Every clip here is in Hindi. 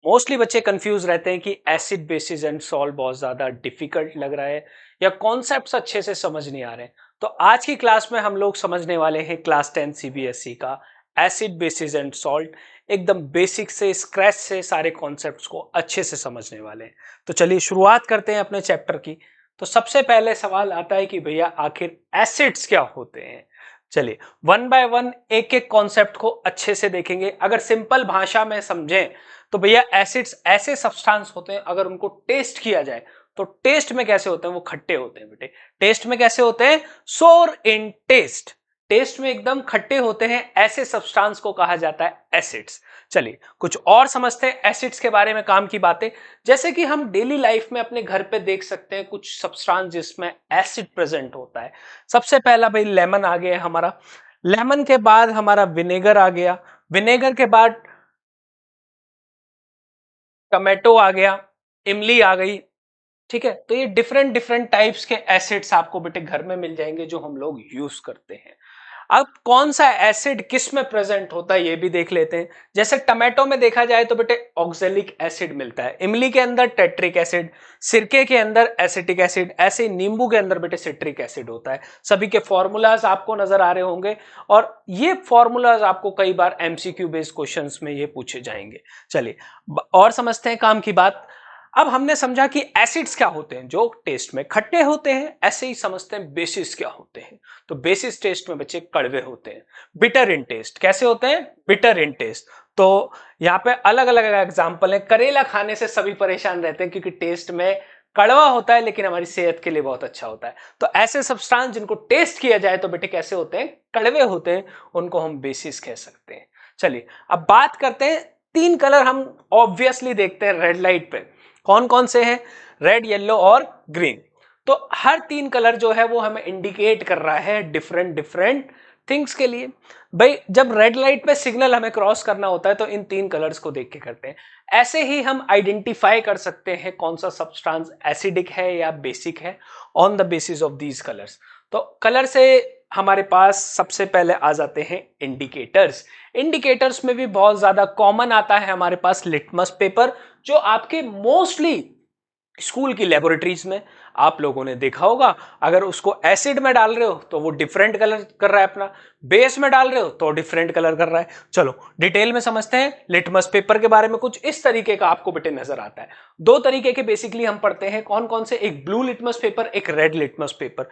मोस्टली बच्चे कंफ्यूज रहते हैं कि एसिड बेसिस एंड सॉल्ट बहुत ज्यादा डिफिकल्ट लग रहा है या कॉन्सेप्ट्स अच्छे से समझ नहीं आ रहे हैं। तो आज की क्लास में हम लोग समझने वाले हैं क्लास 10 सीबीएसई का एसिड बेसिस एंड सॉल्ट। एकदम बेसिक से स्क्रैच से सारे कॉन्सेप्ट्स को अच्छे से समझने वाले हैं। तो चलिए शुरुआत करते हैं अपने चैप्टर की। तो सबसे पहले सवाल आता है कि भैया आखिर एसिड्स क्या होते हैं। चलिए वन बाय वन एक एक कॉन्सेप्ट को अच्छे से देखेंगे। अगर सिंपल भाषा में समझें तो भैया एसिड्स ऐसे सब्सटेंस होते हैं, अगर उनको टेस्ट किया जाए तो टेस्ट में कैसे होते हैं, वो खट्टे होते हैं बेटे। टेस्ट में कैसे होते हैं, सोर इन टेस्ट, टेस्ट में एकदम खट्टे होते हैं। ऐसे सब्सटेंस को कहा जाता है एसिड्स। चलिए कुछ और समझते हैं एसिड्स के बारे में काम की बातें। जैसे कि हम डेली लाइफ में अपने घर पे देख सकते हैं कुछ सब्सटेंस जिसमें एसिड प्रेजेंट होता है। सबसे पहला भाई लेमन आ गया हमारा, लेमन के बाद हमारा विनेगर आ गया, विनेगर के बाद टमाटो आ गया, इमली आ गई। ठीक है, तो ये डिफरेंट डिफरेंट टाइप्स के एसिड्स आपको बेटे घर में मिल जाएंगे जो हम लोग यूज करते हैं। अब कौन सा एसिड किस में प्रेजेंट होता है ये भी देख लेते हैं। जैसे टमाटो में देखा जाए तो बेटे ऑक्जेलिक एसिड मिलता है, इमली के अंदर टेट्रिक एसिड, सिरके के अंदर एसिटिक एसिड, ऐसे ही नींबू के अंदर बेटे सिट्रिक एसिड होता है। सभी के फॉर्मूलाज आपको नजर आ रहे होंगे और ये फॉर्मूलाज आपको कई बार एमसीक्यू बेस्ड क्वेश्चंस में ये पूछे जाएंगे। चलिए और समझते हैं काम की बात। अब हमने समझा कि एसिड्स क्या होते हैं जो टेस्ट में खट्टे होते हैं, ऐसे ही समझते हैं बेसिस क्या होते हैं। तो बेसिस टेस्ट में बच्चे कड़वे होते हैं। बिटर इन टेस्ट कैसे होते हैं, बिटर इन टेस्ट। तो यहाँ पे अलग अलग एग्जांपल है। करेला खाने से सभी परेशान रहते हैं क्योंकि टेस्ट में कड़वा होता है लेकिन हमारी सेहत के लिए बहुत अच्छा होता है। तो ऐसे सब्सटेंस जिनको टेस्ट किया जाए तो बेटे कैसे होते हैं, कड़वे होते हैं, उनको हम बेसिस कह सकते हैं। चलिए अब बात करते हैं, तीन कलर हम ऑब्वियसली देखते हैं रेड लाइट पे। कौन कौन से हैं, रेड, येलो और ग्रीन। तो हर तीन कलर जो है वो हमें इंडिकेट कर रहा है डिफरेंट डिफरेंट थिंग्स के लिए। भाई जब रेड लाइट पे सिग्नल हमें क्रॉस करना होता है तो इन तीन कलर्स को देख के करते हैं। ऐसे ही हम आइडेंटिफाई कर सकते हैं कौन सा सब्सटेंस एसिडिक है या बेसिक है on the basis of these colours. तो कलर से हमारे पास सबसे पहले आ जाते हैं इंडिकेटर्स। इंडिकेटर्स में भी बहुत ज्यादा कॉमन आता है हमारे पास लिटमस पेपर, जो आपके मोस्टली स्कूल की लेबोरेटरीज में आप लोगों ने देखा होगा। अगर उसको एसिड में डाल रहे हो तो वो डिफरेंट कलर कर रहा है अपना, बेस में डाल रहे हो तो डिफरेंट कलर कर रहा है। चलो डिटेल में समझते हैं लिटमस पेपर के बारे में। कुछ इस तरीके का आपको बेटे नजर आता है। दो तरीके के बेसिकली हम पढ़ते हैं, कौन कौन से, एक ब्लू लिटमस पेपर, एक रेड लिटमस पेपर।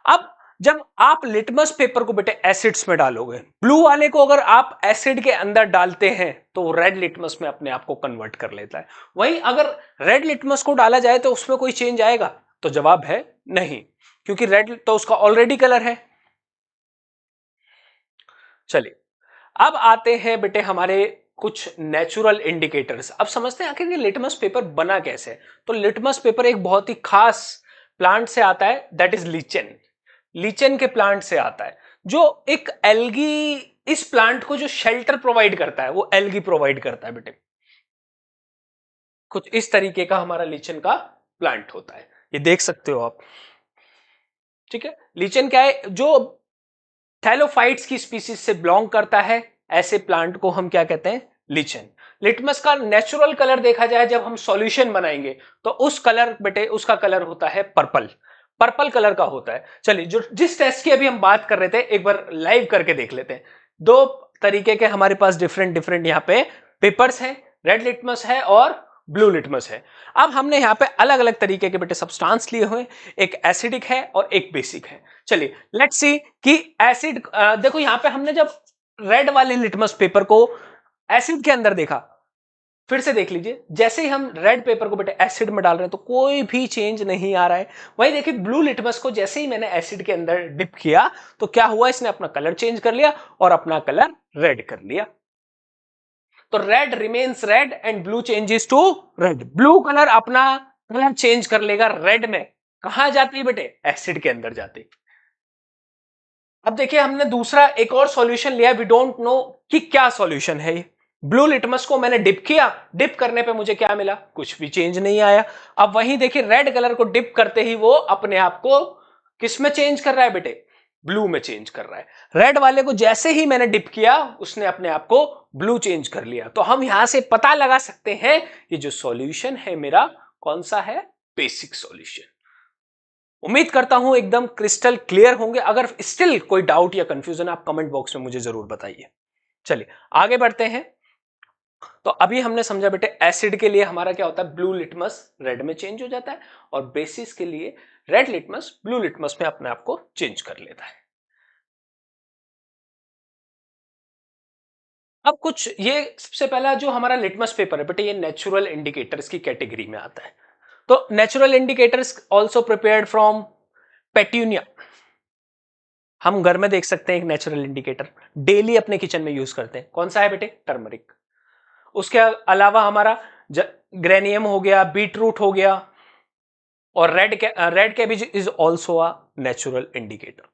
अब जब आप लिटमस पेपर को बेटे एसिड्स में डालोगे, ब्लू वाले को अगर आप एसिड के अंदर डालते हैं तो वो रेड लिटमस में अपने आप को कन्वर्ट कर लेता है। वहीं अगर रेड लिटमस को डाला जाए तो उसमें कोई चेंज आएगा, तो जवाब है नहीं, क्योंकि रेड तो उसका ऑलरेडी कलर है। चलिए अब आते हैं बेटे हमारे कुछ नेचुरल इंडिकेटर्स। अब समझते हैं आखिर ये लिटमस पेपर बना कैसे है। तो लिटमस पेपर एक बहुत ही खास प्लांट से आता है, दैट इज लीचेन। लीचेन के प्लांट से आता है, जो एक एल्गी, इस प्लांट को जो शेल्टर प्रोवाइड करता है वो एल्गी प्रोवाइड करता है बेटे। कुछ इस तरीके का हमारा लीचेन का प्लांट होता है, ये देख सकते हो आप। ठीक है, लीचेन क्या है, जो थैलोफाइट्स की स्पीसीज से बिलोंग करता है, ऐसे प्लांट को हम क्या कहते हैं, लीचेन। लिटमस का नेचुरल कलर देखा जाए जब हम सॉल्यूशन बनाएंगे तो उस कलर बेटे, उसका कलर होता है पर्पल, पर्पल कलर का होता है। चलिए जो जिस टेस्ट की अभी हम बात कर रहे थे एक बार लाइव करके देख लेते हैं। दो तरीके के हमारे पास डिफरेंट डिफरेंट यहाँ पे पेपर्स हैं, रेड लिटमस है और ब्लू लिटमस है। अब हमने यहाँ पे अलग अलग तरीके के बेटे सब्सटेंस लिए हुए, एक एसिडिक है और एक बेसिक है। चलिए लेट्स सी कि एसिड, देखो यहाँ पे हमने जब रेड वाले लिटमस पेपर को एसिड के अंदर देखा, फिर से देख लीजिए, जैसे ही हम रेड पेपर को बेटे एसिड में डाल रहे हैं तो कोई भी चेंज नहीं आ रहा है। वही देखिए ब्लू लिटमस को जैसे ही मैंने एसिड के अंदर डिप किया तो क्या हुआ, इसने अपना कलर चेंज कर लिया और अपना कलर रेड कर लिया। तो red remains red and blue changes to red. Blue colour अपना कलर चेंज कर लेगा रेड में, कहां जाती है बेटे, एसिड के अंदर जाती। अब देखिए हमने दूसरा एक और सॉल्यूशन लिया, वी डोंट नो कि क्या सॉल्यूशन है ये। ब्लू लिटमस को मैंने डिप किया, डिप करने पे मुझे क्या मिला, कुछ भी चेंज नहीं आया। अब वहीं देखिए रेड कलर को डिप करते ही वो अपने आप को किस में चेंज कर रहा है बेटे, ब्लू में चेंज कर रहा है। रेड वाले को जैसे ही मैंने डिप किया उसने अपने आप को ब्लू चेंज कर लिया। तो हम यहां से पता लगा सकते हैं ये जो सॉल्यूशन है मेरा कौन सा है, बेसिक सॉल्यूशन। उम्मीद करता हूं एकदम क्रिस्टल क्लियर होंगे। अगर स्टिल कोई डाउट या कंफ्यूजन आप कमेंट बॉक्स में मुझे जरूर बताइए। चलिए आगे बढ़ते हैं। तो अभी हमने समझा बेटे एसिड के लिए हमारा क्या होता है, ब्लू लिटमस रेड में चेंज हो जाता है और बेसिस के लिए रेड लिटमस ब्लू लिटमस में अपने आप को चेंज कर लेता है। अब कुछ ये सबसे पहला जो हमारा लिटमस पेपर है बेटे ये नेचुरल इंडिकेटर्स की कैटेगरी में आता है। तो natural indicators also prepared from petunia. हम घर में देख सकते हैं एक नेचुरल इंडिकेटर डेली अपने किचन में यूज करते हैं, कौन सा है बेटे, टर्मरिक। उसके अलावा हमारा ग्रेनियम हो गया, बीटरूट हो गया और red cabbage is also a natural indicator.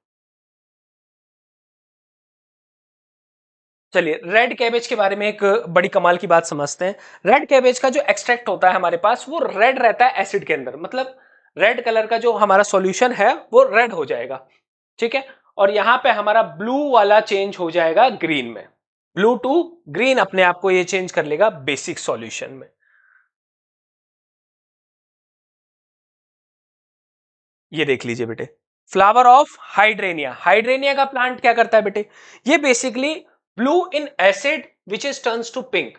चलिए रेड कैबेज के बारे में एक बड़ी कमाल की बात समझते हैं। रेड कैबेज का जो एक्सट्रैक्ट होता है हमारे पास वो रेड रहता है एसिड के अंदर, मतलब रेड कलर का जो हमारा सॉल्यूशन है वो रेड हो जाएगा, ठीक है। और यहां पे हमारा ब्लू वाला चेंज हो जाएगा ग्रीन में, ब्लू टू ग्रीन अपने आप को ये चेंज कर लेगा बेसिक सॉल्यूशन में। ये देख लीजिए बेटे फ्लावर ऑफ हाइड्रेनिया। हाइड्रेनिया का प्लांट क्या करता है बेटे, ये basically blue in acid which is turns to pink.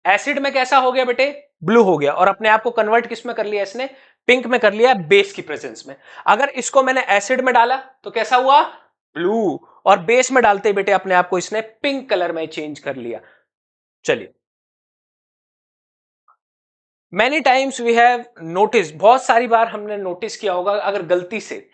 Acid में कैसा हो गया बेटे, ब्लू हो गया और अपने आप को कन्वर्ट किस में कर लिया इसने, पिंक में कर लिया बेस की प्रेजेंस में। अगर इसको मैंने एसिड में डाला तो कैसा हुआ, ब्लू, और बेस में डालते बेटे अपने आप को इसने पिंक कलर में चेंज कर लिया। चलिए many times we have notice, बहुत सारी बार हमने नोटिस किया होगा अगर गलती से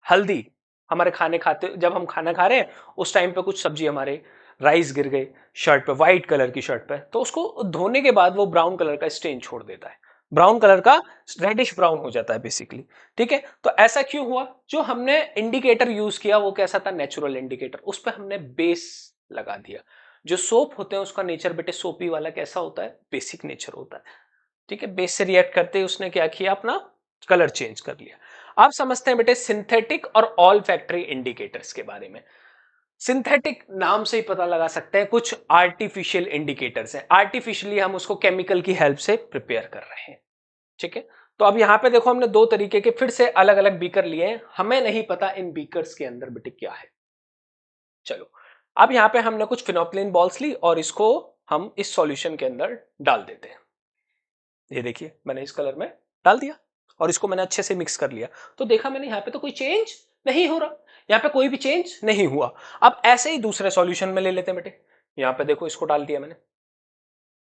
हल्दी हमारे खाने खाते, जब हम खाना खा रहे हैं उस टाइम पे कुछ सब्जी हमारे राइस गिर गए शर्ट पे, व्हाइट कलर की शर्ट पे, तो उसको धोने के बाद वो ब्राउन कलर का स्टेन छोड़ देता है, ब्राउन कलर का रेडिश ब्राउन हो जाता है बेसिकली, ठीक है। तो ऐसा क्यों हुआ, जो हमने इंडिकेटर यूज किया वो कैसा था, नेचुरल इंडिकेटर, उस पर हमने बेस लगा दिया। जो सोप होते हैं उसका नेचर बेटे सोपी वाला कैसा होता है, बेसिक नेचर होता है, ठीक है। बेस से रिएक्ट करते ही उसने क्या किया, अपना कलर चेंज कर लिया। आप समझते हैं बेटे सिंथेटिक और ऑल फैक्ट्री इंडिकेटर्स के बारे में। सिंथेटिक नाम से ही पता लगा सकते हैं कुछ आर्टिफिशियल इंडिकेटर्स हैं, आर्टिफिशियली हम उसको केमिकल की हेल्प से प्रिपेयर कर रहे हैं, ठीक है। तो अब यहां पे देखो हमने दो तरीके के फिर से अलग अलग बीकर लिए हैं, हमें नहीं पता इन बीकर्स के अंदर बेटे क्या है। चलो अब यहां पे हमने कुछ फिनोप्लेन बॉल्स ली और इसको हम इस सॉल्यूशन के अंदर डाल देते हैं। ये देखिए मैंने इस कलर में डाल दिया और इसको मैंने अच्छे से मिक्स कर लिया। तो देखा मैंने यहाँ पे तो कोई चेंज नहीं हो रहा, यहाँ पे कोई भी चेंज नहीं हुआ। अब ऐसे ही दूसरे सॉल्यूशन में ले लेते हैं बेटे। यहाँ पे देखो इसको डाल दिया मैंने,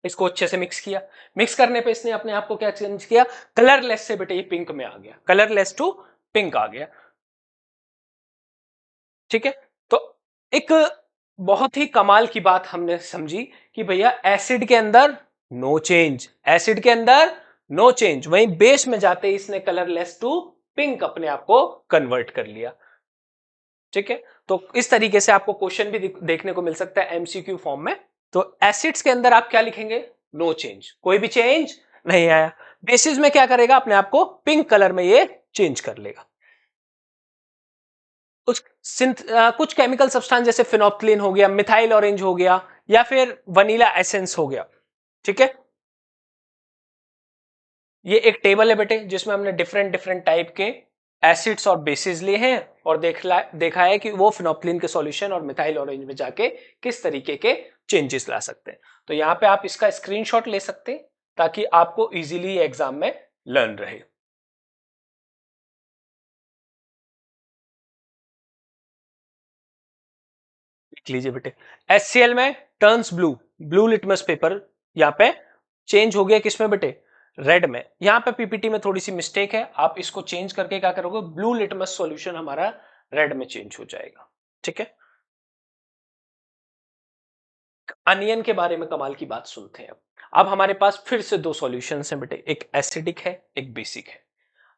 इसको अच्छे से मिक्स किया, मिक्स करने पे इसने अपने आप को क्या चेंज किया, कलरलेस से बेटे ये पिंक में आ गया, कलरलेस टू पिंक आ गया, ठीक है। तो एक बहुत ही कमाल की बात हमने समझी कि भैया एसिड के अंदर नो चेंज, एसिड के अंदर नो चेंज, वहीं बेस में जाते ही इसने कलरलेस टू पिंक अपने आप को कन्वर्ट कर लिया, ठीक है। तो इस तरीके से आपको क्वेश्चन भी देखने को मिल सकता है एमसीक्यू फॉर्म में। तो एसिड्स के अंदर आप क्या लिखेंगे, नो चेंज, कोई भी चेंज नहीं आया। बेसिस में क्या करेगा, अपने आप को पिंक कलर में ये चेंज कर लेगा। कुछ केमिकल सब्सटेंस जैसे फिनोप्थिलीन हो गया, मिथाइल ऑरेंज हो गया, या फिर वनीला एसेंस हो गया, ठीक है। ये एक टेबल है बेटे जिसमें हमने डिफरेंट डिफरेंट टाइप के एसिड्स और बेसिस लिए हैं और देखा है कि वो फिनोप्थिलीन के सॉल्यूशन और मिथाइल ऑरेंज में जाके किस तरीके के चेंजेस ला सकते हैं। तो यहां पे आप इसका स्क्रीनशॉट ले सकते हैं ताकि आपको इजीली एग्जाम में लर्न रहे। देख लीजिए बेटे HCl में turns blue, blue litmus paper यहाँ पे चेंज हो गया किसमें बेटे, रेड में। यहाँ पे पीपीटी में थोड़ी सी मिस्टेक है, आप इसको चेंज करके क्या करोगे, ब्लू लिटमस सॉल्यूशन हमारा रेड में चेंज हो जाएगा, ठीक है। अनियन के बारे में कमाल की बात सुनते हैं। अब हमारे पास फिर से दो सॉल्यूशंस हैं बेटे, एक एसिडिक है एक बेसिक है।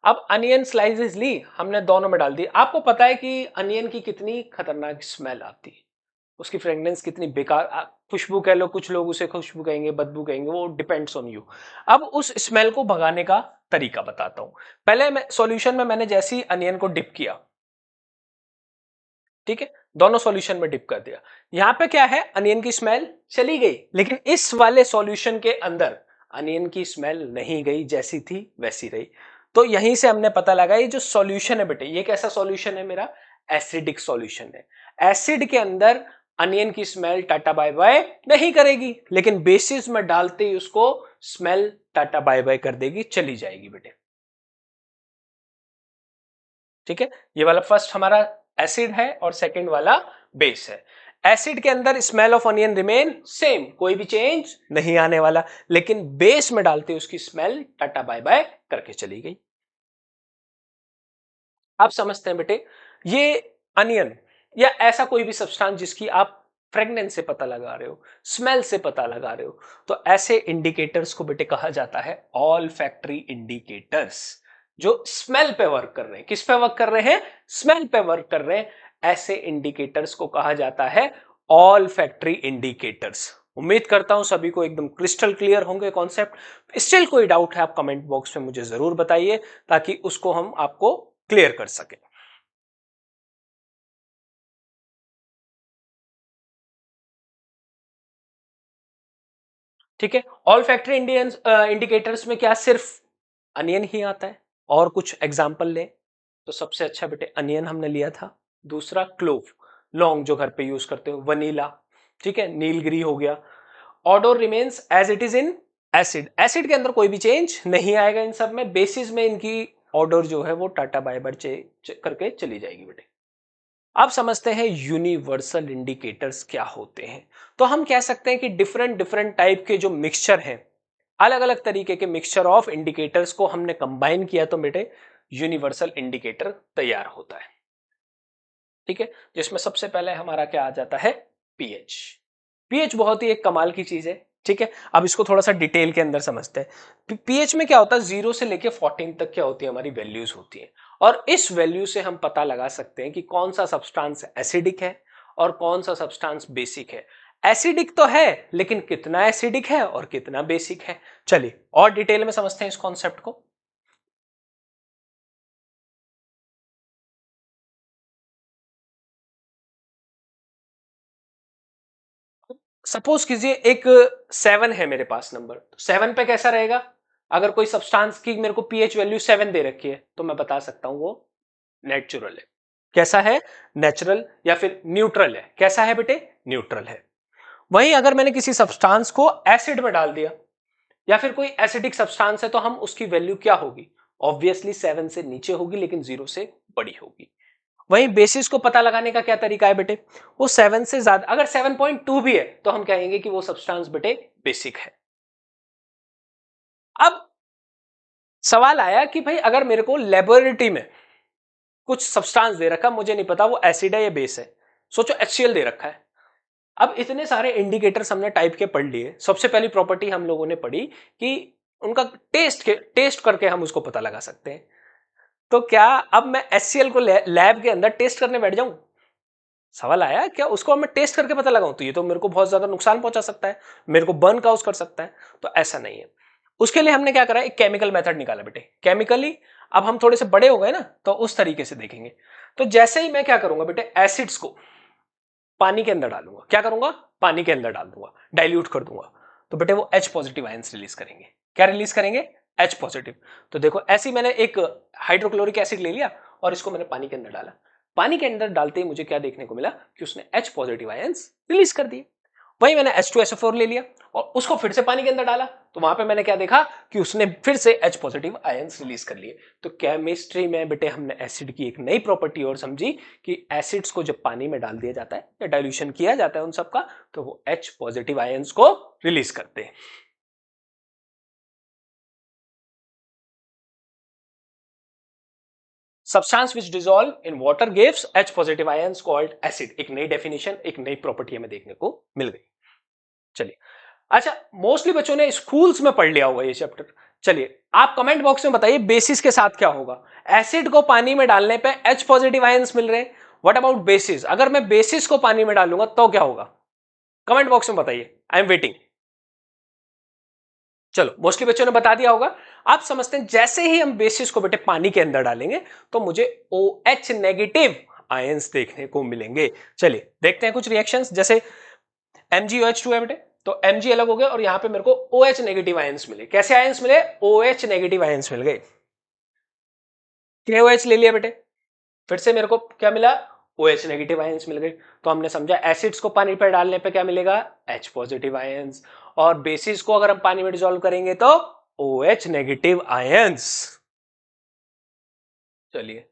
अब अनियन स्लाइसेस ली हमने, दोनों में डाल दी। आपको पता है कि अनियन की कितनी खतरनाक स्मेल आती है, उसकी फ्रेग्रेंस कितनी बेकार, खुशबू कह लो, कुछ लोग उसे खुशबू कहेंगे, बदबू कहेंगे, वो डिपेंड्स ऑन यू। अब उस स्मेल को भगाने का तरीका बताता हूं। पहले मैं सॉल्यूशन में मैंने जैसे ही अनियन को डिप किया, ठीक है, दोनों सॉल्यूशन में डिप कर दिया। यहां पे क्या है, अनियन की स्मेल चली गई, लेकिन इस वाले सॉल्यूशन के अंदर अनियन की स्मेल नहीं गई, जैसी थी वैसी रही। तो यहीं से हमने पता लगा ये जो सॉल्यूशन है बेटे, ये कैसा सॉल्यूशन है मेरा, एसिडिक सॉल्यूशन है। एसिड के अंदर अनियन की स्मेल टाटा बाय बाय नहीं करेगी, लेकिन बेसिस में डालते ही उसको स्मेल टाटा बाय बाय कर देगी, चली जाएगी बेटे। ठीक है, ये वाला फर्स्ट हमारा एसिड है और सेकंड वाला बेस है। एसिड के अंदर smell of onion remain same, कोई भी चेंज नहीं आने वाला, लेकिन बेस में डालते उसकी स्मेल टाटा बाय बाय करके चली गई। आप समझते हैं बेटे, ये अनियन या ऐसा कोई भी सब्सटेंस जिसकी आप फ्रेगनेंस से पता लगा रहे हो, स्मेल से पता लगा रहे हो, तो ऐसे इंडिकेटर्स को बेटे कहा जाता है ऑल फैक्ट्री इंडिकेटर्स, जो स्मेल पे वर्क कर रहे हैं। किस पे वर्क कर रहे हैं, स्मेल पे वर्क कर रहे हैं। ऐसे इंडिकेटर्स को कहा जाता है ऑल फैक्ट्री इंडिकेटर्स। उम्मीद करता हूं सभी को एकदम क्रिस्टल क्लियर होंगे कॉन्सेप्ट। स्टिल कोई डाउट है आप कमेंट बॉक्स में मुझे जरूर बताइए, ताकि उसको हम आपको क्लियर कर सके। ठीक है, ऑल फैक्ट्री इंडियंस इंडिकेटर्स में क्या सिर्फ अनियन ही आता है, और कुछ एग्जांपल लें तो सबसे अच्छा बेटे अनियन हमने लिया था, दूसरा क्लोव, लौंग जो घर पे यूज करते हो, वनीला, ठीक है, नीलगिरी हो गया। Order remains as it is in acid, acid के अंदर कोई भी चेंज नहीं आएगा इन सब में, बेसिस में इनकी ऑर्डर जो है वो टाटा बाय बाय करके चली जाएगी बेटे। अब समझते हैं यूनिवर्सल इंडिकेटर्स क्या होते हैं। तो हम कह सकते हैं कि डिफरेंट डिफरेंट टाइप के जो मिक्सचर हैं, अलग अलग तरीके के मिक्सचर ऑफ इंडिकेटर्स को हमने कंबाइन किया तो बेटे यूनिवर्सल इंडिकेटर तैयार होता है। ठीक है, जिसमें सबसे पहले हमारा क्या आ जाता है, पीएच। पीएच बहुत ही एक कमाल की चीज है। ठीक है, अब इसको थोड़ा सा डिटेल के अंदर समझते हैं। पीएच में क्या होता है, 0 से लेके 14 तक क्या होती है, हमारी वैल्यूज होती है, और इस वैल्यू से हम पता लगा सकते हैं कि कौन सा सब्सटेंस एसिडिक है और कौन सा सब्सटेंस बेसिक है। एसिडिक तो है, लेकिन कितना एसिडिक है और कितना बेसिक है, चलिए और डिटेल में समझते हैं इस कॉन्सेप्ट को। सपोज कीजिए एक 7 है मेरे पास नंबर, तो 7 पे कैसा रहेगा, अगर कोई सब्सटेंस की मेरे को पीएच वैल्यू 7 दे रखी है तो मैं बता सकता हूं वो नेचुरल है। कैसा है, नेचुरल, या फिर न्यूट्रल है। कैसा है बेटे, न्यूट्रल है। वहीं अगर मैंने किसी सब्सटेंस को एसिड में डाल दिया, या फिर कोई एसिडिक सब्सटेंस है, तो हम उसकी वैल्यू क्या होगी, ऑब्वियसली 7 से नीचे होगी, लेकिन 0 से बड़ी होगी। वहीं बेसिस को पता लगाने का क्या तरीका है बेटे, वो 7 से ज्यादा, अगर 7.2 भी है तो हम कहेंगे कि वो सब्सटेंस बेटे बेसिक है। अब सवाल आया कि भाई अगर मेरे को लेबोरेटरी में कुछ सब्सटेंस दे रखा, मुझे नहीं पता वो एसिड है या बेस है, सोचो HCl दे रखा है। अब इतने सारे इंडिकेटर्स हमने टाइप के पढ़ लिए, सबसे पहली प्रॉपर्टी हम लोगों ने पढ़ी कि उनका टेस्ट करके हम उसको पता लगा सकते हैं। तो क्या अब मैं HCl को लैब के अंदर टेस्ट करने बैठ जाऊं, सवाल आया क्या उसको मैं टेस्ट करके पता लगाऊं, तो ये तो मेरे को बहुत ज्यादा नुकसान पहुंचा सकता है, मेरे को बर्न काउज कर सकता है। तो ऐसा नहीं है। उसके लिए हमने क्या करा, एक केमिकल मेथड निकाला बेटे, केमिकली। अब हम थोड़े से बड़े हो गए ना, तो उस तरीके से देखेंगे। तो जैसे ही मैं क्या करूंगा बेटे, एसिड्स को पानी के अंदर डालूंगा, क्या करूंगा, पानी के अंदर डाल दूंगा, डाइल्यूट कर दूंगा, तो बेटे वो H पॉजिटिव आयंस रिलीज करेंगे। क्या रिलीज करेंगे, H पॉजिटिव। तो देखो ऐसे ही मैंने एक हाइड्रोक्लोरिक एसिड ले लिया और इसको मैंने पानी के अंदर डाला। पानी के अंदर डालते ही मुझे क्या देखने को मिला कि उसने H पॉजिटिव आयंस रिलीज कर दिए। वही मैंने H2SO4 ले लिया और उसको फिर से पानी के अंदर डाला, तो वहां पे मैंने क्या देखा कि उसने फिर से H पॉजिटिव आयंस रिलीज कर लिए। तो केमिस्ट्री में बेटे हमने एसिड की एक नई प्रॉपर्टी और समझी कि एसिड्स को जब पानी में डाल दिया जाता है या डाइल्यूशन किया जाता है उन सबका, तो वो H पॉजिटिव आयंस को रिलीज करते हैं। Substance which dissolve in water gives H positive ions called acid. एक नई डेफिनेशन, एक नई प्रॉपर्टी हमें देखने को मिल गई। चलिए, अच्छा मोस्टली बच्चों ने स्कूल्स में पढ़ लिया होगा ये चैप्टर। चलिए आप कमेंट बॉक्स में बताइए बेसिस के साथ क्या होगा। एसिड को पानी में डालने पे H पॉजिटिव आयंस मिल रहे हैं, व्हाट अबाउट बेसिस, अगर मैं बेसिस को पानी में डालूंगा तो क्या होगा, कमेंट बॉक्स में बताइए, आई एम वेटिंग। चलो मोस्टली बच्चों ने बता दिया होगा। आप समझते हैं जैसे ही हम बेसिस को बेटे पानी के अंदर डालेंगे तो मुझे OH नेगेटिव आयंस देखने को मिलेंगे। चलिए देखते हैं कुछ रिएक्शंस। जैसे MgOH2 है बेटे, तो Mg अलग हो गया और यहां पे मेरे को OH नेगेटिव आयंस मिले। कैसे आयंस मिले? OH नेगेटिव आयंस मिल गए। KOH ले लिया बेटे, फिर से मेरे को क्या मिला? OH नेगेटिव आयंस मिल गए। तो हमने समझा एसिड्स को पानी पर डालने पे क्या मिलेगा? H पॉजिटिव आयंस, और बेसिस को अगर हम पानी में डिसॉल्व करेंगे तो OH नेगेटिव आयंस। चलिए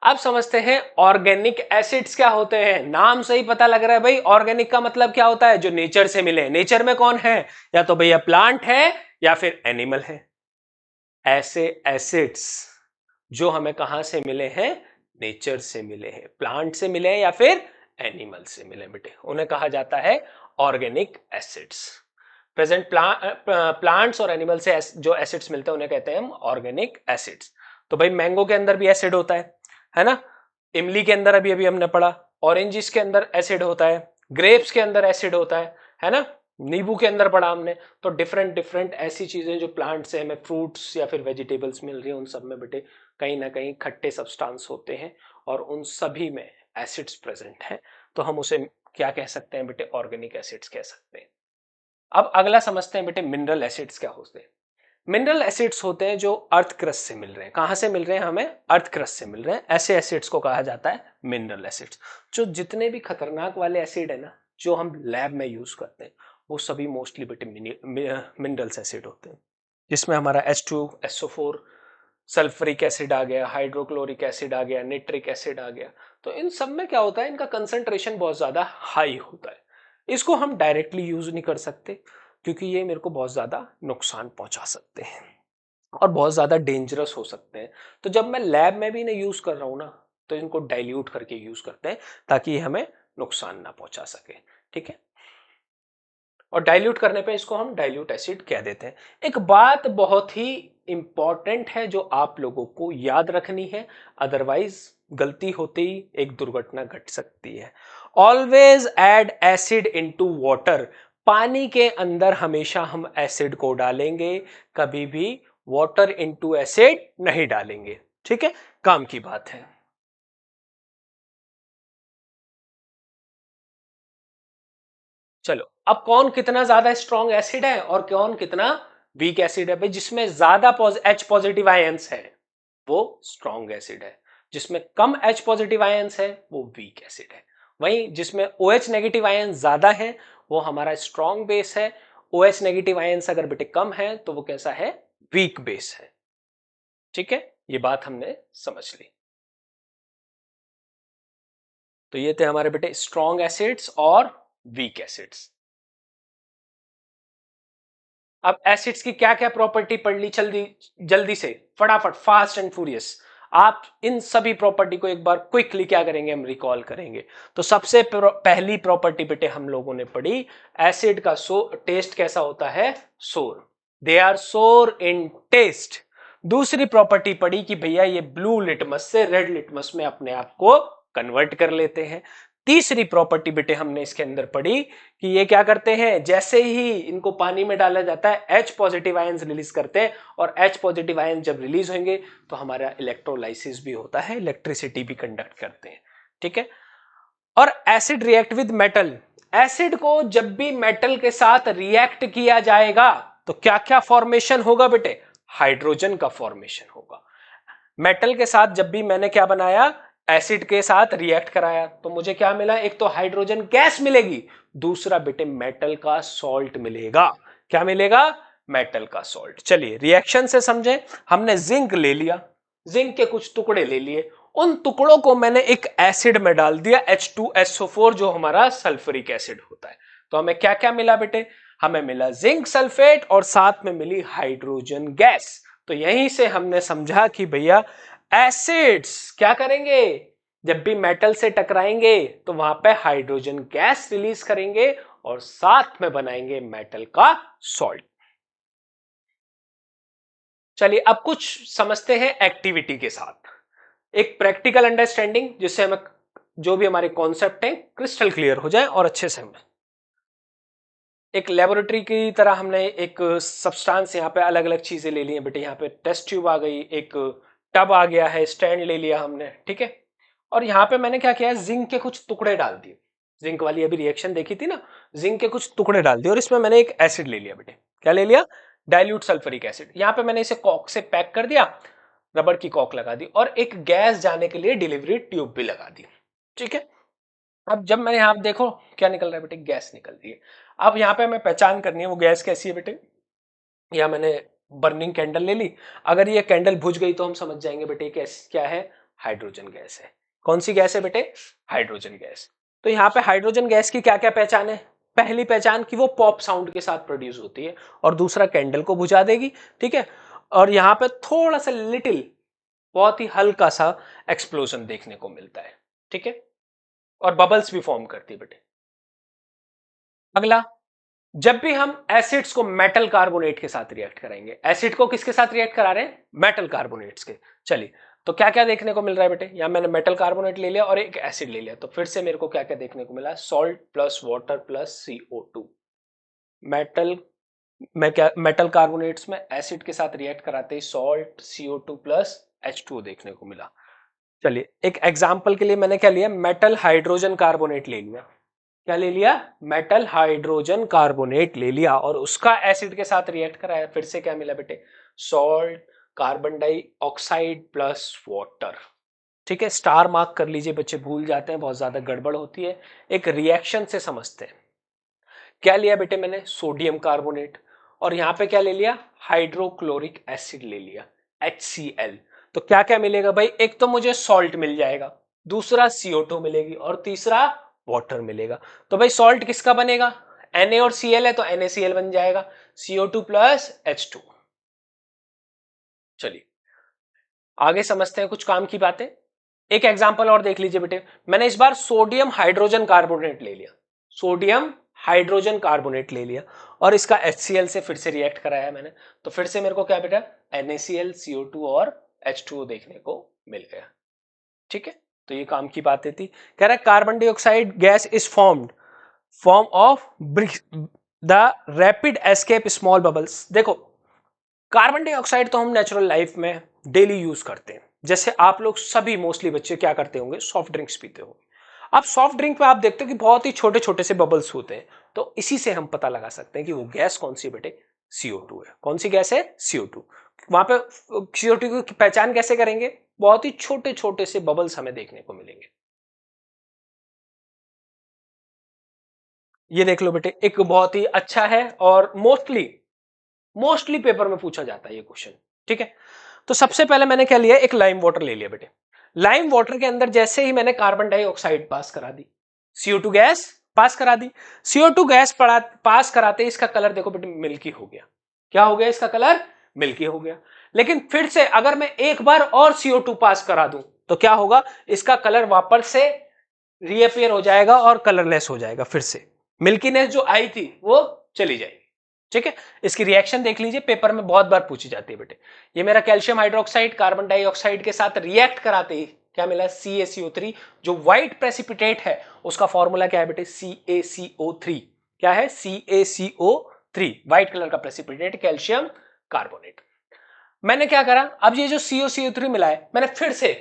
अब समझते हैं ऑर्गेनिक एसिड्स क्या होते हैं। नाम से ही पता लग रहा है भाई, ऑर्गेनिक का मतलब क्या होता है? जो नेचर से मिले। नेचर में कौन है? या तो भैया प्लांट है या फिर एनिमल है। ऐसे एसिड्स जो हमें कहां से मिले हैं? नेचर से मिले हैं, प्लांट से मिले हैं या फिर एनिमल से मिले बेटे, उन्हें कहा जाता है ऑर्गेनिक एसिड्स। प्रेजेंट प्लांट्स और एनिमल से जो एसिड्स मिलते हैं उन्हें कहते हैं हम ऑर्गेनिक एसिड्स। तो भाई मैंगो के अंदर भी एसिड होता है ना? इमली के अंदर अभी अभी हमने पढ़ा। ऑरेंजिस के अंदर एसिड होता है, ग्रेप्स के अंदर एसिड होता है ना? नींबू के अंदर पढ़ा हमने। तो डिफरेंट डिफरेंट ऐसी चीजें जो प्लांट से हमें फ्रूट्स या फिर वेजिटेबल्स मिल रही है, उन सब में बेटे कहीं ना कहीं खट्टे सब्सटेंस होते हैं और उन सभी में एसिड्स प्रेजेंट हैं। तो हम उसे क्या कह सकते हैं बेटे? ऑर्गेनिक एसिड्स कह सकते हैं। अब अगला समझते हैं बेटे मिनरल एसिड्स क्या होते हैं। मिनरल एसिड्स होते हैं जो अर्थ क्रस्ट से मिल रहे हैं। कहां से मिल रहे हैं? हमें अर्थ क्रस्ट से मिल रहे हैं। ऐसे एसिड्स को कहा जाता है मिनरल एसिड्स। जो जितने भी खतरनाक वाले एसिड है ना, जो हम लैब में यूज करते हैं, वो सभी मोस्टली बेटे मिनरल्स एसिड होते हैं, जिसमें हमारा H2SO4, सल्फ्रिक एसिड आ गया, हाइड्रोक्लोरिक एसिड आ गया, निट्रिक एसिड आ गया। तो इन सब में क्या होता है? इनका कंसंट्रेशन बहुत ज्यादा हाई होता है। इसको हम डायरेक्टली यूज नहीं कर सकते क्योंकि ये मेरे को बहुत ज्यादा नुकसान पहुंचा सकते हैं और बहुत ज्यादा डेंजरस हो सकते हैं। तो जब मैं लैब में भी इन्हें यूज कर रहा हूं ना, तो इनको डाइल्यूट करके यूज करते हैं ताकि ये हमें नुकसान ना पहुंचा सके। ठीक है, और डाइल्यूट करने पे इसको हम डाइल्यूट एसिड कह देते हैं। एक बात बहुत ही इंपॉर्टेंट है जो आप लोगों को याद रखनी है, अदरवाइज गलती होते ही एक दुर्घटना घट सकती है। Always add acid into water. पानी के अंदर हमेशा हम एसिड को डालेंगे, कभी भी वाटर इनटू एसिड नहीं डालेंगे। ठीक है, काम की बात है। चलो अब कौन कितना ज्यादा स्ट्रॉन्ग एसिड है और कौन कितना वीक एसिड है? भाई जिसमें ज्यादा H पॉजिटिव आयंस है वो स्ट्रॉन्ग एसिड है, जिसमें कम H पॉजिटिव आयंस है वो वीक एसिड है। वहीं जिसमें OH नेगेटिव आयंस ज्यादा है वो हमारा स्ट्रॉन्ग बेस है। OH नेगेटिव आयंस अगर बेटे कम है तो वो कैसा है? वीक बेस है। ठीक है, ये बात हमने समझ ली। तो ये थे हमारे बेटे स्ट्रॉन्ग एसिड्स और वीक एसिड्स। अब एसिड्स की क्या क्या प्रॉपर्टी पढ़ ली जल्दी जल्दी से, फटाफट, फास्ट एंड फ्यूरियस। आप इन सभी प्रॉपर्टी को एक बार क्विकली क्या करेंगे? हम रिकॉल करेंगे। तो सबसे पहली प्रॉपर्टी बेटे हम लोगों ने पढ़ी, एसिड का टेस्ट कैसा होता है? सोर। दे आर सोर इन टेस्ट। दूसरी प्रॉपर्टी पढ़ी कि भैया ये ब्लू लिटमस से रेड लिटमस में अपने आप को कन्वर्ट कर लेते हैं। तीसरी प्रॉपर्टी बेटे हमने इसके अंदर पढ़ी कि ये क्या करते हैं? जैसे ही इनको पानी में डाला जाता है H पॉजिटिव आयंस रिलीज करते हैं, और H पॉजिटिव आयंस जब रिलीज होंगे तो हमारा इलेक्ट्रोलाइसिस भी होता है, इलेक्ट्रिसिटी भी कंडक्ट करते हैं। ठीक है, और acid react with metal. Acid को जब भी मेटल के साथ रिएक्ट किया जाएगा तो क्या क्या फॉर्मेशन होगा बेटे? हाइड्रोजन का फॉर्मेशन होगा। मेटल के साथ जब भी मैंने क्या बनाया? एसिड के साथ रिएक्ट कराया तो मुझे क्या मिला? एक तो हाइड्रोजन गैस मिलेगी, दूसरा बेटे मेटल का सॉल्ट मिलेगा। क्या मिलेगा? मेटल का सॉल्ट। चलिए रिएक्शन से समझें। हमने जिंक ले लिया, जिंक के कुछ टुकड़े ले लिए, उन टुकड़ों को मैंने एक एसिड में डाल दिया H2SO4 जो हमारा सल्फ्यूरिक एसिड होता है। तो हमें क्या क्या मिला बेटे? हमें मिला जिंक सल्फेट और साथ में मिली हाइड्रोजन गैस। तो यहीं से हमने समझा कि भैया एसिड्स क्या करेंगे? जब भी मेटल से टकराएंगे तो वहां पे हाइड्रोजन गैस रिलीज करेंगे और साथ में बनाएंगे मेटल का सॉल्ट। चलिए अब कुछ समझते हैं एक्टिविटी के साथ, एक प्रैक्टिकल अंडरस्टैंडिंग जिससे हमें जो भी हमारे कॉन्सेप्ट हैं क्रिस्टल क्लियर हो जाए और अच्छे से हमें एक लेबोरेटरी की तरह हमने एक सब्सटेंस यहाँ पे अलग अलग चीजें ले ली हैं बेटे। यहाँ पे टेस्ट ट्यूब आ गई, एक टब आ गया है, स्टैंड ले लिया हमने। ठीक है, और यहां पे मैंने क्या किया, जिंक के कुछ टुकड़े डाल दिए, जिंक वाली अभी रिएक्शन देखी थी ना, जिंक के कुछ टुकड़े डाल दिए और इसमें मैंने एक एसिड ले लिया बेटे, क्या ले लिया, डाइल्यूट सल्फ्यूरिक एसिड। यहां पे मैंने इसे कॉक से पैक कर दिया, रबड़ की कॉक लगा दी और एक गैस जाने के लिए डिलीवरी ट्यूब भी लगा दी, ठीक है। अब जब मैंने यहां देखो क्या निकल रहा है बेटे, गैस निकल रही है। अब यहां पे हमें पहचान करनी है वो गैस कैसी है बेटे। या मैंने बर्निंग कैंडल ले ली, अगर ये कैंडल बुझ गई तो हम समझ जाएंगे बेटे क्या है, हाइड्रोजन गैस है। कौन सी गैस है बेटे, हाइड्रोजन गैस। तो यहाँ पे हाइड्रोजन गैस की क्या क्या पहचान है, पहली पहचान की वो पॉप साउंड के साथ प्रोड्यूस होती है और दूसरा कैंडल को बुझा देगी, ठीक है। और यहाँ पे थोड़ा सा लिटिल, बहुत ही हल्का सा एक्सप्लोजन देखने को मिलता है, ठीक है, और बबल्स भी फॉर्म करती है बेटे। अगला, जब भी हम एसिड्स को मेटल कार्बोनेट के साथ रिएक्ट कराएंगे, एसिड को किसके साथ रिएक्ट करा रहे हैं, मेटल कार्बोनेट्स के। चलिए, तो क्या क्या देखने को मिल रहा है बेटे, यहां मैंने मेटल कार्बोनेट ले लिया और एक एसिड ले लिया, तो फिर से मेरे को क्या क्या देखने को मिला, salt plus water plus CO2। Metal में क्या, मेटल कार्बोनेट्स में एसिड के साथ रिएक्ट कराते ही सॉल्ट CO2 प्लस H2O देखने को मिला। चलिए, एक एग्जाम्पल के लिए मैंने क्या लिया, मेटल हाइड्रोजन कार्बोनेट ले लिया, क्या ले लिया, मेटल हाइड्रोजन कार्बोनेट ले लिया और उसका एसिड के साथ रिएक्ट कराया, फिर से क्या मिला बेटे, salt, carbon dioxide plus water, ठीक है। स्टार मार्क कर लीजिए बच्चे, भूल जाते हैं, बहुत ज्यादा गड़बड़ होती है, एक रिएक्शन से समझते हैं। क्या लिया बेटे मैंने, सोडियम कार्बोनेट, और यहां पे क्या ले लिया, हाइड्रोक्लोरिक एसिड ले लिया, HCl। तो क्या क्या मिलेगा भाई, एक तो मुझे सॉल्ट मिल जाएगा, दूसरा CO2 मिलेगी और तीसरा वाटर मिलेगा। तो भाई सॉल्ट किसका बनेगा, Na और Cl है तो NaCl बन जाएगा, CO2 प्लस H2। चलिए आगे समझते हैं कुछ काम की बातें। एक एग्जांपल और देख लीजिए बेटे, मैंने इस बार सोडियम हाइड्रोजन कार्बोनेट ले लिया, सोडियम हाइड्रोजन कार्बोनेट ले लिया और इसका HCl से फिर से रिएक्ट कराया मैंने, तो फिर से मेरे को क्या बेटा, NaCl, CO2 और H2O देखने को मिल गया, ठीक है। तो ये काम की बातें थी। कह रहा है carbon dioxide gas is form of the rapid escape small bubbles. देखो, कार्बन डाइऑक्साइड तो हम नेचुरल लाइफ में डेली यूज करते हैं, जैसे आप लोग सभी मोस्टली बच्चे क्या करते होंगे, सॉफ्ट ड्रिंक्स पीते होंगे। अब सॉफ्ट ड्रिंक में आप देखते हो कि बहुत ही छोटे छोटे से बबल्स होते हैं, तो इसी से हम पता लगा सकते हैं कि वो गैस कौन सी बेटे, CO2 है। कौन सी गैस है, CO2। वहां पे CO2 की पहचान कैसे करेंगे, बहुत ही छोटे छोटे से बबल्स हमें देखने को मिलेंगे। ये देख लो बेटे, एक बहुत ही अच्छा है और मोस्टली पेपर में पूछा जाता है ये क्वेश्चन, ठीक है। तो सबसे पहले मैंने क्या लिया, एक लाइम वाटर ले लिया बेटे। लाइम वाटर के अंदर जैसे ही मैंने कार्बन डाइऑक्साइड पास करा दी, CO2 गैस पास करा दी, CO2 गैस पास कराते ही इसका कलर देखो बेटे मिल्की हो गया। क्या हो गया, इसका कलर मिल्की हो गया। लेकिन फिर से अगर मैं एक बार और CO2 पास करा दूं तो क्या होगा, इसका कलर वापस से रीअपियर हो जाएगा और कलरलेस हो जाएगा, फिर से मिल्कीनेस जो आई थी वो चली जाएगी, ठीक है। इसकी रिएक्शन देख लीजिए, पेपर में बहुत बार पूछी जाती है बेटे। ये मेरा कैल्शियम हाइड्रोक्साइड कार्बन डाइऑक्साइड के साथ रिएक्ट कराते ही क्या मिला, CaCO3। जो व्हाइट प्रेसिपिटेट है उसका फॉर्मूला क्या है बेटे, CaCO3। क्या है, CaCO3, व्हाइट कलर का प्रेसिपिटेट कैल्शियम कार्बोनेट। मैंने क्या करा, अब ये जो CO3 मिला है, मैंने फिर से,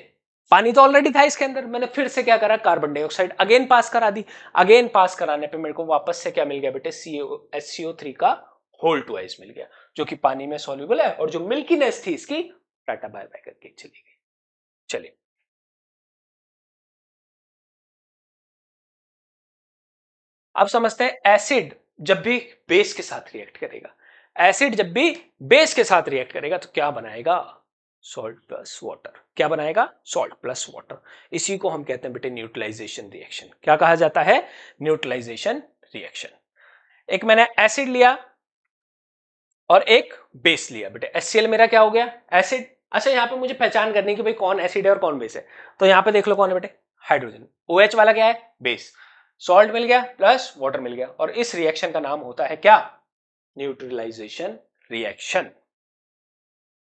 पानी तो ऑलरेडी था इसके अंदर, मैंने फिर से क्या करा, कार्बन डाइऑक्साइड अगेन पास करा दी। अगेन पास कराने पे मेरे को वापस से क्या मिल गया बेटे, HCO3 का होल ट्वाइस मिल गया, जो कि पानी में सॉल्युबल है और जो मिल्कीनेस थी इसकी टाटा बाय बाय करके चली गई। चलिए अब समझते हैं, एसिड जब भी बेस के साथ रिएक्ट करेगा, एसिड जब भी बेस के साथ रिएक्ट करेगा तो क्या बनाएगा, सॉल्ट प्लस वाटर। क्या बनाएगा, सॉल्ट प्लस वाटर। इसी को हम कहते हैं बेटे न्यूट्रलाइजेशन रिएक्शन। क्या कहा जाता है, न्यूट्रलाइजेशन रिएक्शन। एक मैंने एसिड लिया और एक बेस लिया बेटे, HCl मेरा क्या हो गया, एसिड। अच्छा, यहां पे मुझे पहचान करनी कि भाई कौन एसिड है और कौन बेस है, तो यहां पे देख लो कौन है बेटे, हाइड्रोजन। OH वाला क्या है, बेस। सॉल्ट मिल गया प्लस वाटर मिल गया और इस रिएक्शन का नाम होता है क्या, न्यूट्रलाइजेशन रिएक्शन।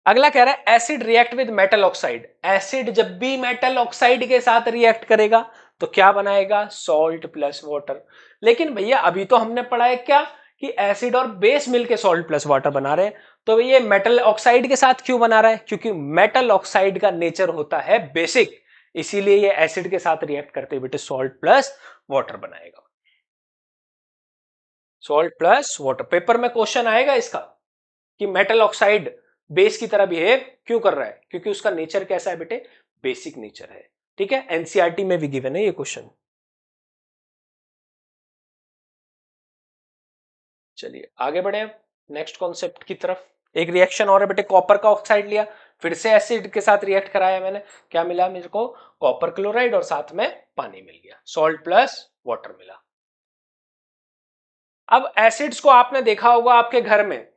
अगला कह रहा है acid react with metal oxide. Acid जब भी मेटल ऑक्साइड के साथ रिएक्ट करेगा तो क्या बनाएगा, सॉल्ट प्लस वाटर। लेकिन भैया अभी तो हमने पढ़ा है क्या कि एसिड और बेस मिलके सॉल्ट प्लस वाटर बना रहे हैं, तो ये मेटल ऑक्साइड के साथ क्यों बना रहा है, क्योंकि मेटल ऑक्साइड का नेचर होता है बेसिक, इसीलिए ये एसिड के साथ रिएक्ट करते बेटे सॉल्ट प्लस वाटर बनाएगा। सॉल्ट प्लस वाटर, पेपर में क्वेश्चन आएगा इसका कि मेटल ऑक्साइड बेस की तरह बिहेव क्यों कर रहा है, क्योंकि उसका नेचर कैसा है बेटे, बेसिक नेचर है। ठीक है, एनसीईआरटी में भी गिवन है ये क्वेश्चन। चलिए आगे बढ़े नेक्स्ट कॉन्सेप्ट की तरफ। एक रिएक्शन और है बेटे, कॉपर का ऑक्साइड लिया, फिर से एसिड के साथ रिएक्ट कराया मैंने, क्या मिला मेरे को, कॉपर क्लोराइड और साथ में पानी मिल गया, सॉल्ट प्लस वाटर मिला। अब एसिड्स को आपने देखा होगा आपके घर में,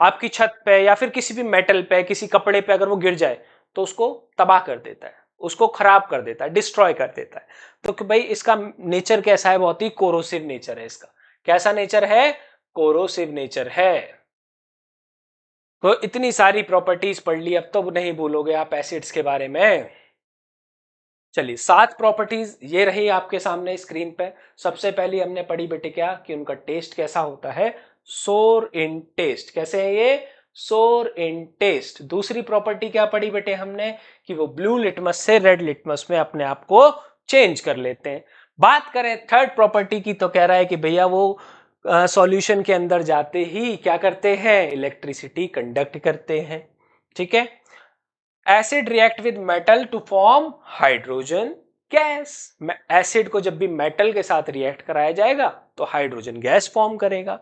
आपकी छत पे या फिर किसी भी मेटल पे, किसी कपड़े पे अगर वो गिर जाए तो उसको तबाह कर देता है, उसको खराब कर देता है, डिस्ट्रॉय कर देता है। तो कि भाई इसका नेचर कैसा है, बहुत ही कोरोसिव नेचर है इसका। कैसा नेचर है, कोरोसिव नेचर है। तो इतनी सारी प्रॉपर्टीज पढ़ ली, अब तो नहीं भूलोगे आप एसिड्स के बारे में। चलिए 7 प्रॉपर्टीज ये रही आपके सामने स्क्रीन पे। सबसे पहली हमने पढ़ी बेटे क्या, कि उनका टेस्ट कैसा होता है, सोर इन टेस्ट। कैसे है ये, सोर इन टेस्ट। दूसरी प्रॉपर्टी क्या पढ़ी बेटे हमने, कि वो ब्लू लिटमस से रेड लिटमस में अपने आप को चेंज कर लेते हैं। बात करें थर्ड प्रॉपर्टी की, तो कह रहा है कि भैया वो सॉल्यूशन के अंदर जाते ही क्या करते हैं, इलेक्ट्रिसिटी कंडक्ट करते हैं। ठीक है, acid react with metal to form hydrogen gas. Acid को जब भी मेटल के साथ रिएक्ट कराया जाएगा तो हाइड्रोजन गैस फॉर्म करेगा।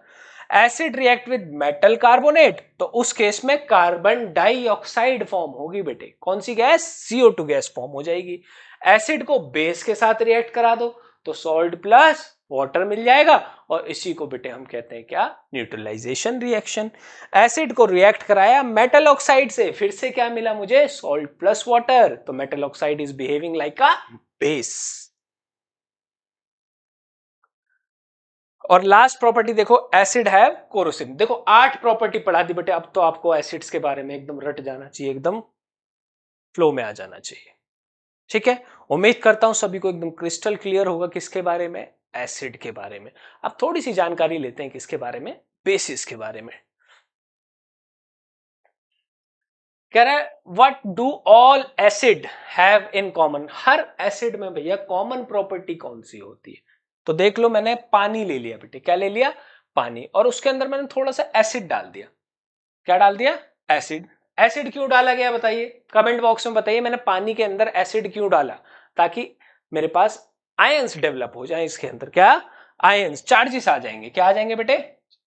Acid react with metal carbonate, तो उस केस में कार्बन डाइऑक्साइड फॉर्म होगी बेटे। कौन सी गैस, CO2 गैस फॉर्म हो जाएगी। एसिड को बेस के साथ रिएक्ट करा दो तो सॉल्ट प्लस वाटर मिल जाएगा, और इसी को बेटे हम कहते हैं क्या, न्यूट्रलाइजेशन रिएक्शन। एसिड को रिएक्ट कराया मेटल ऑक्साइड से, फिर से क्या मिला मुझे, सॉल्ट प्लस वाटर, तो metal oxide is behaving like a base. और लास्ट प्रॉपर्टी देखो, एसिड है कोरोसिव। देखो 8 प्रॉपर्टी पढ़ा दी बेटे, अब तो आपको एसिड्स के बारे में एकदम रट जाना चाहिए, एकदम फ्लो में आ जाना चाहिए। ठीक है, उम्मीद करता हूं सभी को एकदम क्रिस्टल क्लियर होगा किसके बारे में, एसिड के बारे में। अब थोड़ी सी जानकारी लेते हैं किसके बारे में, बेसिस के बारे में। कह रहा है what do all acid have in common. Her acid में भैया कॉमन प्रॉपर्टी कौन सी होती है, तो देख लो मैंने पानी ले लिया बेटे, क्या ले लिया, पानी, और उसके अंदर मैंने थोड़ा सा एसिड डाल दिया। क्या डाल दिया, एसिड। एसिड क्यों डाला गया बताइए, कमेंट बॉक्स में बताइए, मैंने पानी के अंदर एसिड क्यों डाला, ताकि मेरे पास आयंस डेवलप हो जाए इसके अंदर। क्या, आयंस, चार्जेस आ जाएंगे। क्या आ जाएंगे बेटे,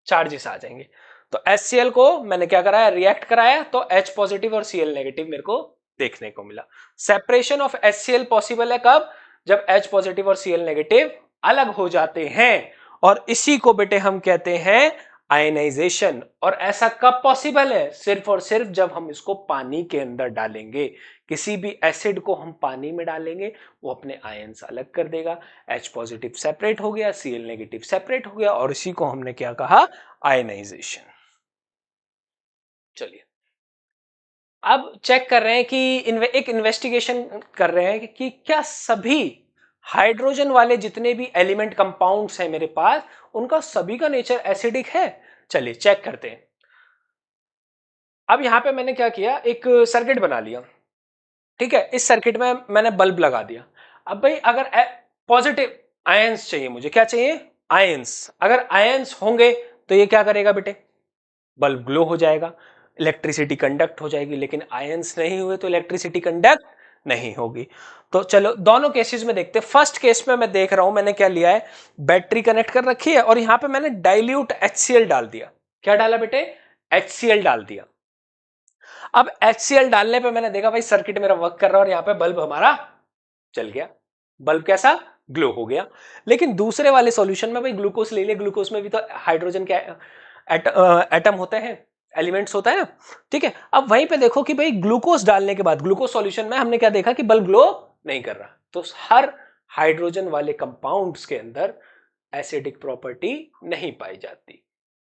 चार्जेस आ जाएंगे। तो HCl को मैंने क्या कराया, रिएक्ट कराया, तो H पॉजिटिव और Cl नेगेटिव मेरे को देखने को मिला। सेपरेशन ऑफ HCl पॉसिबल है कब, जब H पॉजिटिव और Cl नेगेटिव अलग हो जाते हैं, और इसी को बेटे हम कहते हैं आयनाइजेशन। और ऐसा कब पॉसिबल है, सिर्फ और सिर्फ जब हम इसको पानी के अंदर डालेंगे। किसी भी एसिड को हम पानी में डालेंगे, वो अपने आयंस अलग कर देगा। H पॉजिटिव सेपरेट हो गया, Cl नेगेटिव सेपरेट हो गया, और इसी को हमने क्या कहा, आयनाइजेशन। चलिए अब चेक कर रहे हैं कि एक इन्वेस्टिगेशन कर रहे हैं कि क्या सभी हाइड्रोजन वाले जितने भी एलिमेंट कंपाउंड्स हैं मेरे पास, उनका सभी का नेचर एसिडिक है। चलिए चेक करते हैं। अब यहां पे मैंने क्या किया, एक सर्किट बना लिया। ठीक है, इस सर्किट में मैंने बल्ब लगा दिया। अब भाई अगर पॉजिटिव आयंस चाहिए, मुझे क्या चाहिए, आयंस। अगर आयंस होंगे तो ये क्या करेगा बेटे, बल्ब ग्लो हो जाएगा, इलेक्ट्रिसिटी कंडक्ट हो जाएगी। लेकिन आयंस नहीं हुए तो इलेक्ट्रिसिटी कंडक्ट नहीं होगी। तो चलो दोनों केसेस में देखते हैं। फर्स्ट केस में मैं देख रहा हूं, मैंने क्या लिया है, बैटरी कनेक्ट कर रखी है, और यहां पे मैंने डाइल्यूट HCl डाल दिया। क्या डाला बेटे, HCl डाल दिया। अब HCl डालने पे मैंने देखा भाई सर्किट मेरा वर्क कर रहा है, और यहां पे बल्ब हमारा चल गया। बल्ब कैसा, ग्लो हो गया। लेकिन दूसरे वाले सॉल्यूशन में भाई ग्लूकोज ले लिया, ग्लूकोज में भी तो हाइड्रोजन के एटम होते हैं, एलिमेंट्स होता है ना। ठीक है, अब वहीं पे देखो कि भाई ग्लूकोज डालने के बाद ग्लूकोज सॉल्यूशन में हमने क्या देखा कि बल्ब ग्लो नहीं कर रहा। तो हर हाइड्रोजन वाले कंपाउंड्स के अंदर एसिडिक प्रॉपर्टी नहीं पाई जाती।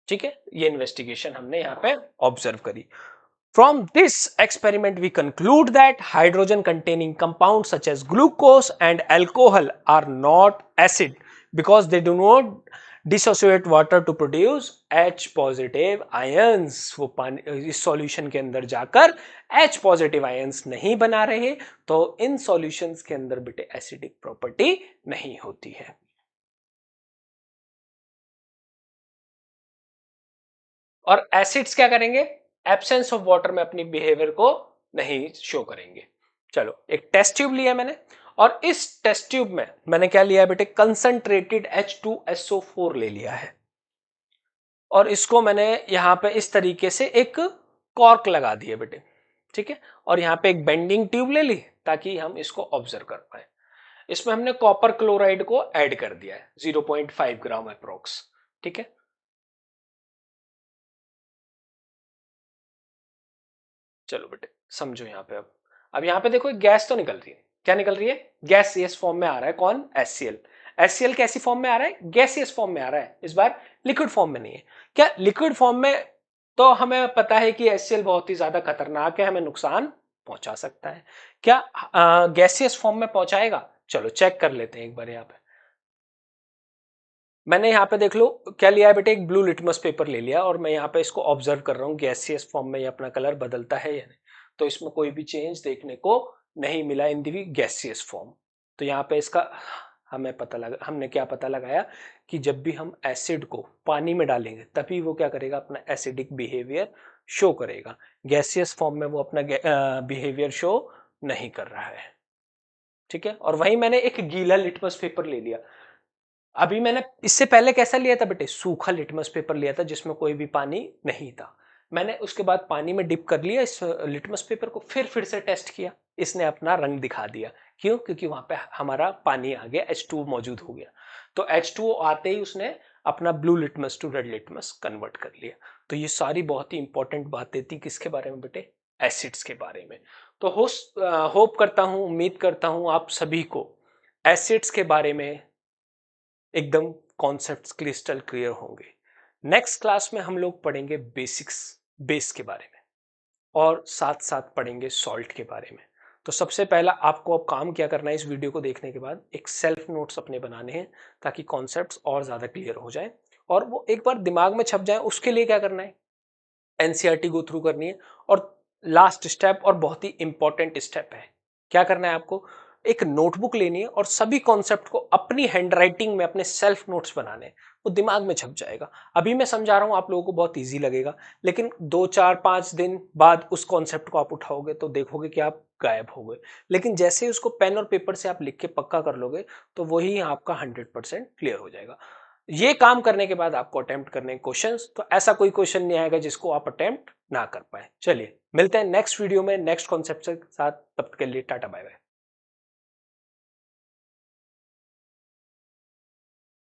ठीक है, ये इन्वेस्टिगेशन हमने यहां पे ऑब्जर्व करी। From this experiment, we conclude that hydrogen containing compounds such as glucose and alcohol are not acid because they do not dissociate water to produce H positive ions. वो पानी इस सॉल्यूशन के अंदर जाकर H पॉजिटिव आयंस नहीं बना रहे, तो इन सॉल्यूशंस के अंदर बेटे एसिडिक प्रॉपर्टी नहीं होती है। और एसिड्स क्या करेंगे? एब्सेंस ऑफ वाटर में अपनी बिहेवियर को नहीं शो करेंगे। चलो, एक टेस्ट ट्यूब लिया मैंने, और इस टेस्ट ट्यूब में मैंने क्या लिया है बेटे? कंसंट्रेटेड H2SO4 ले लिया है, और इसको मैंने यहां पे इस तरीके से एक कॉर्क लगा दिया बेटे, ठीक है। और यहां पे एक बेंडिंग ट्यूब ले ली ताकि हम इसको ऑब्जर्व कर पाए। इसमें हमने कॉपर क्लोराइड को ऐड कर दिया है 0.5 ग्राम अप्रोक्स, ठीक है। चलो बेटे समझो यहां पे। अब यहां पे देखो एक गैस तो निकल रही है। क्या निकल रही है? गैसियस फॉर्म में आ रहा है। कौन? HCl। HCl कैसी फॉर्म में आ रहा है? गैसियस फॉर्म में आ रहा है, इस बार लिक्विड फॉर्म में नहीं है। क्या लिक्विड फॉर्म में? तो हमें पता है कि HCl बहुत ही ज्यादा खतरनाक है, हमें नुकसान पहुंचा सकता है। क्या गैसियस फॉर्म में पहुंचाएगा? चलो चेक कर लेते हैं एक बार। यहाँ पे मैंने यहाँ पे देख लो क्या लिया है बेटे, एक ब्लू लिटमस पेपर ले लिया, और मैं यहाँ पे इसको ऑब्जर्व कर रहा हूँ गैसियस फॉर्म में ये अपना कलर बदलता है या नहीं। तो इसमें कोई भी चेंज देखने को नहीं मिला इन दी गैसियस फॉर्म। तो यहाँ पे इसका हमने क्या पता लगाया कि जब भी हम एसिड को पानी में डालेंगे तभी वो क्या करेगा? अपना एसिडिक बिहेवियर शो करेगा। गैसियस फॉर्म में वो अपना बिहेवियर शो नहीं कर रहा है, ठीक है। और वहीं मैंने एक गीला लिटमस पेपर ले लिया। अभी मैंने इससे पहले कैसा लिया था बेटे? सूखा लिटमस पेपर लिया था जिसमें कोई भी पानी नहीं था। मैंने उसके बाद पानी में डिप कर लिया इस लिटमस पेपर को, फिर से टेस्ट किया। इसने अपना रंग दिखा दिया। क्यों? क्योंकि वहां पे हमारा पानी आ गया, H2 मौजूद हो गया। तो H2 आते ही उसने अपना blue litmus to red litmus convert कर लिया। तो ये सारी बहुत ही इंपॉर्टेंट बातें थी किसके बारे में बेटे? एसिड्स के बारे में। तो होप करता हूं, उम्मीद करता हूं आप सभी को एसिड्स के बारे में एकदम कॉन्सेप्ट्स क्रिस्टल क्लियर होंगे। नेक्स्ट क्लास में हम लोग पढ़ेंगे बेसिक्स, बेस के बारे में, और साथ साथ पढ़ेंगे सॉल्ट के बारे में। तो सबसे पहला आपको अब काम क्या करना है, इस वीडियो को देखने के बाद एक सेल्फ नोट्स अपने बनाने हैं ताकि कॉन्सेप्ट्स और ज्यादा क्लियर हो जाए और वो एक बार दिमाग में छप जाए। उसके लिए क्या करना है? एनसीईआरटी गो थ्रू करनी है। और लास्ट स्टेप और बहुत ही इंपॉर्टेंट स्टेप है, क्या करना है आपको? एक नोटबुक लेनी है और सभी कॉन्सेप्ट को अपनी हैंडराइटिंग में अपने सेल्फ नोट्स बनाने हैं। वो दिमाग में छप जाएगा। अभी मैं समझा रहा हूं, आप लोगों को बहुत इजी लगेगा, लेकिन 2 4 5 दिन बाद उस कॉन्सेप्ट को आप उठाओगे तो देखोगे कि आप गायब हो गए। लेकिन जैसे ही उसको पेन और पेपर से आप लिख के पक्का कर लोगे तो वही आपका 100% क्लियर हो जाएगा। ये काम करने के बाद आपको अटेम्प्ट करने क्वेश्चंस, तो ऐसा कोई क्वेश्चन नहीं आएगा जिसको आप अटेम्प्ट ना कर पाए। चलिए मिलते हैं नेक्स्ट वीडियो में नेक्स्ट कॉन्सेप्ट के साथ। तब तक के लिए टाटा बाय बाय।